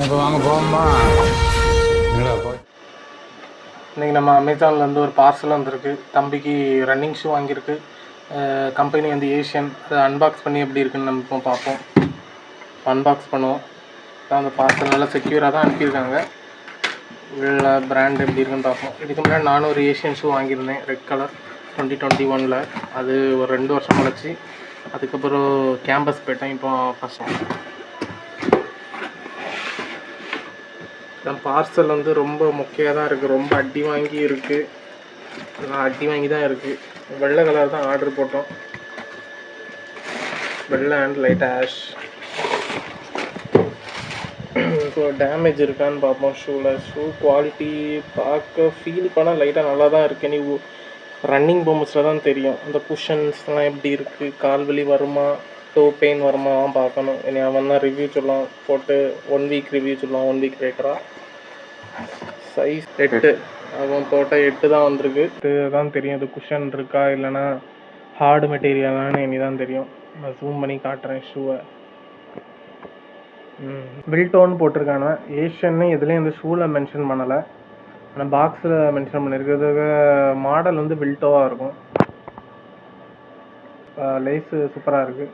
இப்போ வாங்க போவோமா? என்னடா போய் இன்றைக்கி நம்ம அமேசான்லேருந்து ஒரு பார்சல் வந்திருக்கு. தம்பிக்கு ரன்னிங் ஷூ வாங்கியிருக்கு. கம்பெனி வந்து ஏஷியன். அதை அன்பாக்ஸ் பண்ணி எப்படி இருக்குன்னு நம்ம இப்போ பார்ப்போம். அன்பாக்ஸ் பண்ணுவோம். அந்த பார்சல் நல்லா செக்யூராக தான் அனுப்பியிருக்காங்க. உள்ள பிராண்ட் எப்படி இருக்குன்னு பார்ப்போம். இதுக்கு முன்னாடி நானும் ஒரு ஏஷியன் ஷூ வாங்கியிருந்தேன், ரெட் கலர் 2021. அது ஒரு 2 வருஷம் கழிச்சு அதுக்கப்புறம் கேம்பஸ் போயிட்டேன். இப்போ ஃபஸ்ட் பார்சல் வந்து ரொம்ப மொக்கையாக தான் இருக்குது. ரொம்ப அடி வாங்கி இருக்குது. நான் அடி வாங்கி தான் இருக்குது. வெள்ளை கலர் தான் ஆர்டர் போட்டோம். வெள்ளை அண்ட் லைட் ஆஷ். இப்போ டேமேஜ் இருக்கான்னு பார்ப்போம். ஷூ குவாலிட்டி பார்க்க ஃபீல் பண்ணால் லைட்டாக நல்லா தான் இருக்குது. நீ ரன்னிங் போகும்போது தான் தெரியும் அந்த குஷன்ஸ்லாம் எப்படி இருக்குது, கால் வலி வருமா, டோ பெயின் வருமா பார்க்கணும். இனி அவன் தான் ரிவ்யூ சொல்லலாம். போட்டு 1 வீக் ரிவ்யூ சொல்லலாம். 1 வீக் கேட்குறான். சைஸ் 8. அவன் போட்டால் 8 தான் வந்திருக்கு. 8 தான் தெரியும். அது குஷன் இருக்கா இல்லைனா ஹார்டு மெட்டீரியலானு இனி தான் தெரியும். நான் ஜூம் பண்ணி காட்டுறேன் ஷூவை. பில்டோன்னு போட்டிருக்காங்க. ஏஷியன்னு இதுலேயும் இந்த ஷூவில் மென்ஷன் பண்ணலை, ஆனால் பாக்ஸில் மென்ஷன் பண்ணியிருக்கிறதுக்கு மாடல் வந்து பில்டோவாக இருக்கும். லேஸு சூப்பராக இருக்குது.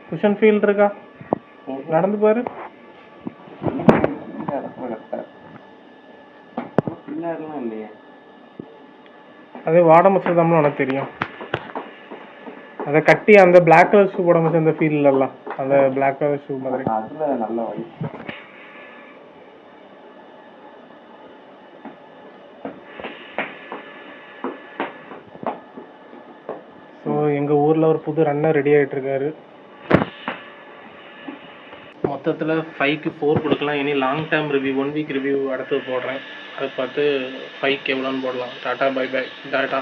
குஷன் ஃபீல் இருக்கா? நடந்து பாரு. அது வாட மச்சதாமலும் உனக்கு தெரியும். அதை கட்டி அந்த பிளாக் கலர் ஷூ போட மச்சம் அந்த ஃபீல் இல்லைல்ல, அந்த பிளாக் கலர் ஷூ மாதிரி. அதில் நல்ல வயசு. ஸோ எங்கள் ஊரில் ஒரு புது ரன்னர் ரெடி ஆகிட்டு இருக்காரு. மொத்தத்தில் 5க்கு 4 கொடுக்கலாம். இனி long term review 1 week review அடுத்து போடுறேன். அதை பார்த்து 5க்கு எவ்வளோன்னு போடலாம். Tata bye bye tata.